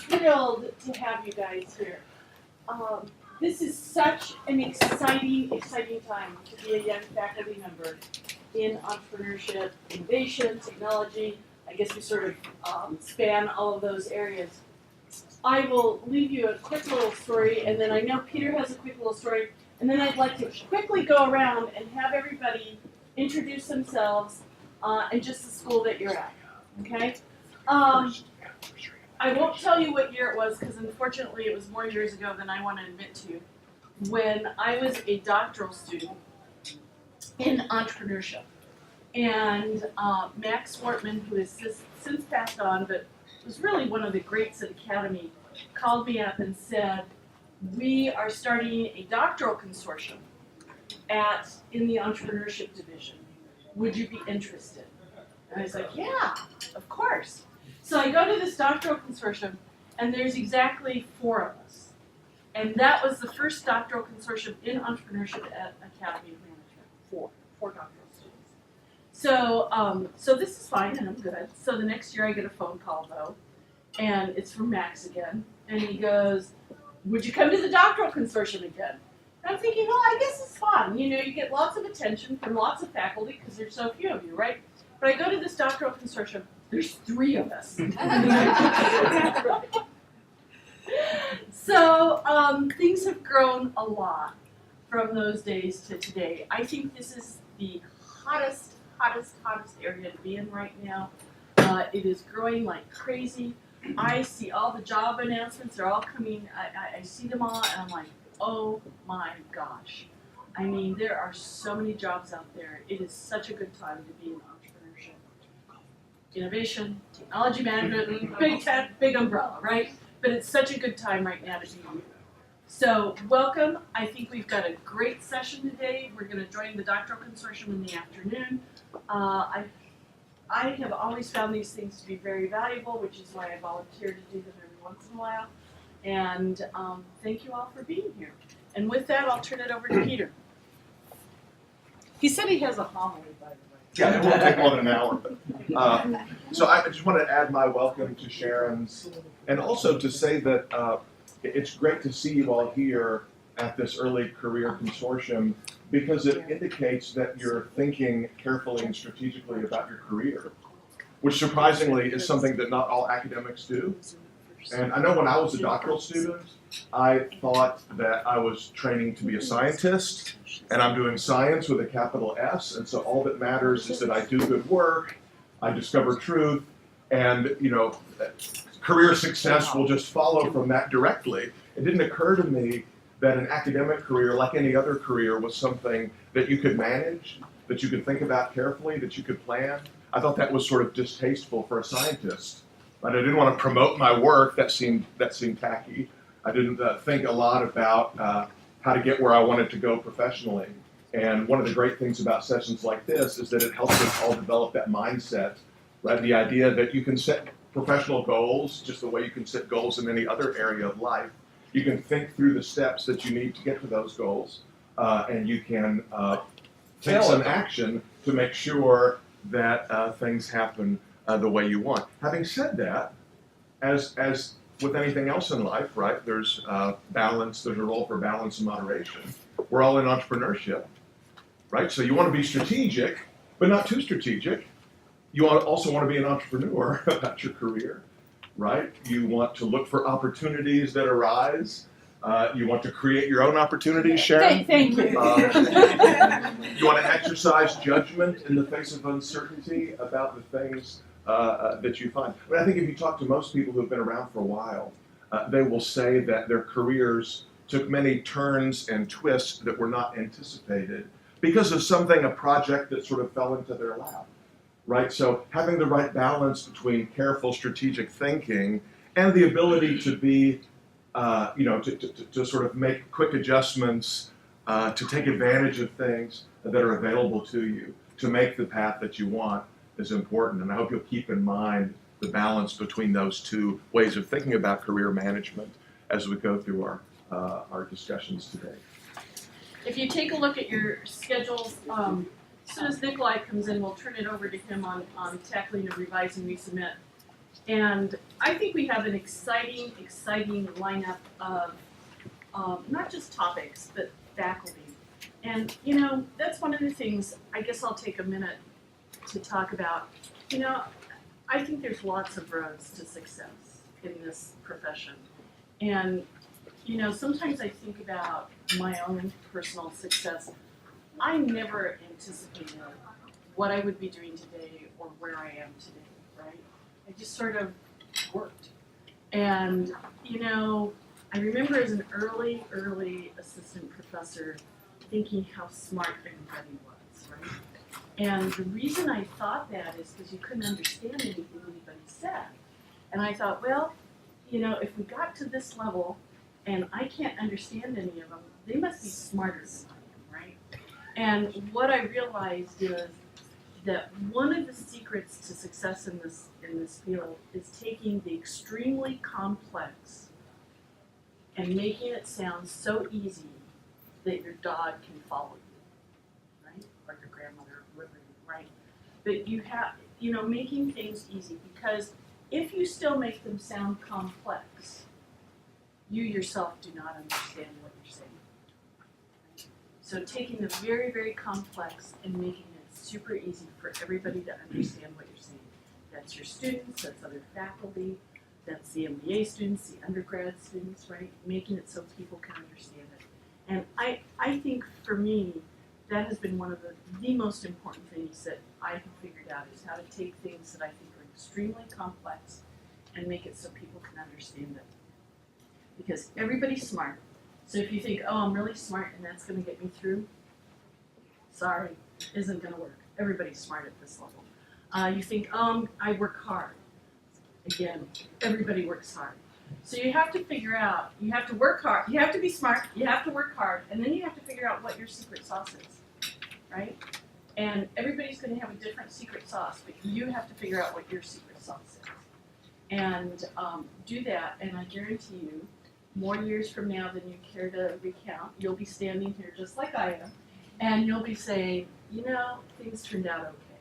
thrilled to have you guys here. This is such an exciting time to be a young faculty member in entrepreneurship, innovation, technology. I guess we sort of span all of those areas. I will leave you a quick little story, and then I know Peter has a quick little story, and then I'd like to quickly go around and have everybody introduce themselves and just the school that you're at, okay? I won't tell you what year it was because unfortunately it was more years ago than I want to admit to. When I was a doctoral student in entrepreneurship. And Max Wortman, who has since passed on, but was really one of the greats at Academy, called me up and said, we are starting a doctoral consortium in the entrepreneurship division. Would you be interested? And I was like, yeah, of course. So I go to this doctoral consortium, and there's exactly 4 of us. And that was the first doctoral consortium in entrepreneurship at Academy of Management. 4 doctoral students. So this is fine, and I'm good. So the next year I get a phone call, though, and it's from Max again. And he goes, would you come to the doctoral consortium again? And I'm thinking, well, I guess it's fun. You know, you get lots of attention from lots of faculty because there's so few of you, right? But I go to this doctoral consortium. There's 3 of us. So things have grown a lot from those days to today. I think this is the hottest area to be in right now. It is growing like crazy. I see all the job announcements. They're all coming. I see them all, and I'm like, oh my gosh. I mean, there are so many jobs out there. It is such a good time to be in entrepreneurship. Innovation, technology management, big umbrella, right? But it's such a good time right now to be here. So welcome. I think we've got a great session today. We're going to join the doctoral consortium in the afternoon. I have always found these things to be very valuable, which is why I volunteer to do them every once in a while. And thank you all for being here. And with that, I'll turn it over to Peter. He said he has a homily, by the way. Yeah, it won't take more than an hour. So I just want to add my welcome to Sharon's, and also to say that it's great to see you all here at this early career consortium, because it indicates that you're thinking carefully and strategically about your career, which surprisingly is something that not all academics do. And I know when I was a doctoral student, I thought that I was training to be a scientist, and I'm doing science with a capital S, and so all that matters is that I do good work, I discover truth, and career success will just follow from that directly. It didn't occur to me that an academic career, like any other career, was something that you could manage, that you could think about carefully, that you could plan. I thought that was sort of distasteful for a scientist. But I didn't want to promote my work. That seemed tacky. I didn't think a lot about how to get where I wanted to go professionally. And one of the great things about sessions like this is that it helps us all develop that mindset, right? The idea that you can set professional goals just the way you can set goals in any other area of life. You can think through the steps that you need to get to those goals, and you can take some action to make sure that things happen the way you want. Having said that, as with anything else in life, right, there's balance, there's a role for balance and moderation. We're all in entrepreneurship, right? So you want to be strategic, but not too strategic. You also want to be an entrepreneur about your career, right? You want to look for opportunities that arise. You want to create your own opportunities, Sharon. Thank you. You want to exercise judgment in the face of uncertainty about the things that you find. But I think if you talk to most people who have been around for a while, they will say that their careers took many turns and twists that were not anticipated because of a project that sort of fell into their lap. Right, so having the right balance between careful strategic thinking and the ability to be, to sort of make quick adjustments, to take advantage of things that are available to you, to make the path that you want is important. And I hope you'll keep in mind the balance between those two ways of thinking about career management as we go through our discussions today. If you take a look at your schedules, as soon as Nikolai comes in, we'll turn it over to him on tackling and revising resubmit. And I think we have an exciting lineup of not just topics, but faculty. And, you know, that's one of the things I guess I'll take a minute to talk about. You know, I think there's lots of roads to success in this profession. And, you know, sometimes I think about my own personal success. I never anticipated what I would be doing today or where I am today, right? I just sort of worked. And, you know, I remember as an early assistant professor thinking how smart everybody was, right? And the reason I thought that is because you couldn't understand anything anybody said. And I thought, well, you know, if we got to this level and I can't understand any of them, they must be smarter than I am, right? And what I realized is that one of the secrets to success in this field is taking the extremely complex and making it sound so easy that your dog can follow you, right? Or your grandmother, or whoever, right? But you have, you know, making things easy, because if you still make them sound complex, you yourself do not understand what you're saying. Right? So taking the very complex and making it super easy for everybody to understand what you're saying. That's your students, that's other faculty, that's the MBA students, the undergrad students, right? Making it so people can understand it. And I think for me, that has been one of the most important things that I have figured out, is how to take things that I think are extremely complex and make it so people can understand it. Because everybody's smart. So if you think, oh, I'm really smart and that's going to get me through, sorry, isn't going to work. Everybody's smart at this level. You think, I work hard. Again, everybody works hard. So you have to figure out, you have to work hard, you have to be smart, you have to work hard, and then you have to figure out what your secret sauce is, right? And everybody's going to have a different secret sauce, but you have to figure out what your secret sauce is. And do that, and I guarantee you, more years from now than you care to recount, you'll be standing here just like I am, and you'll be saying, you know, things turned out okay.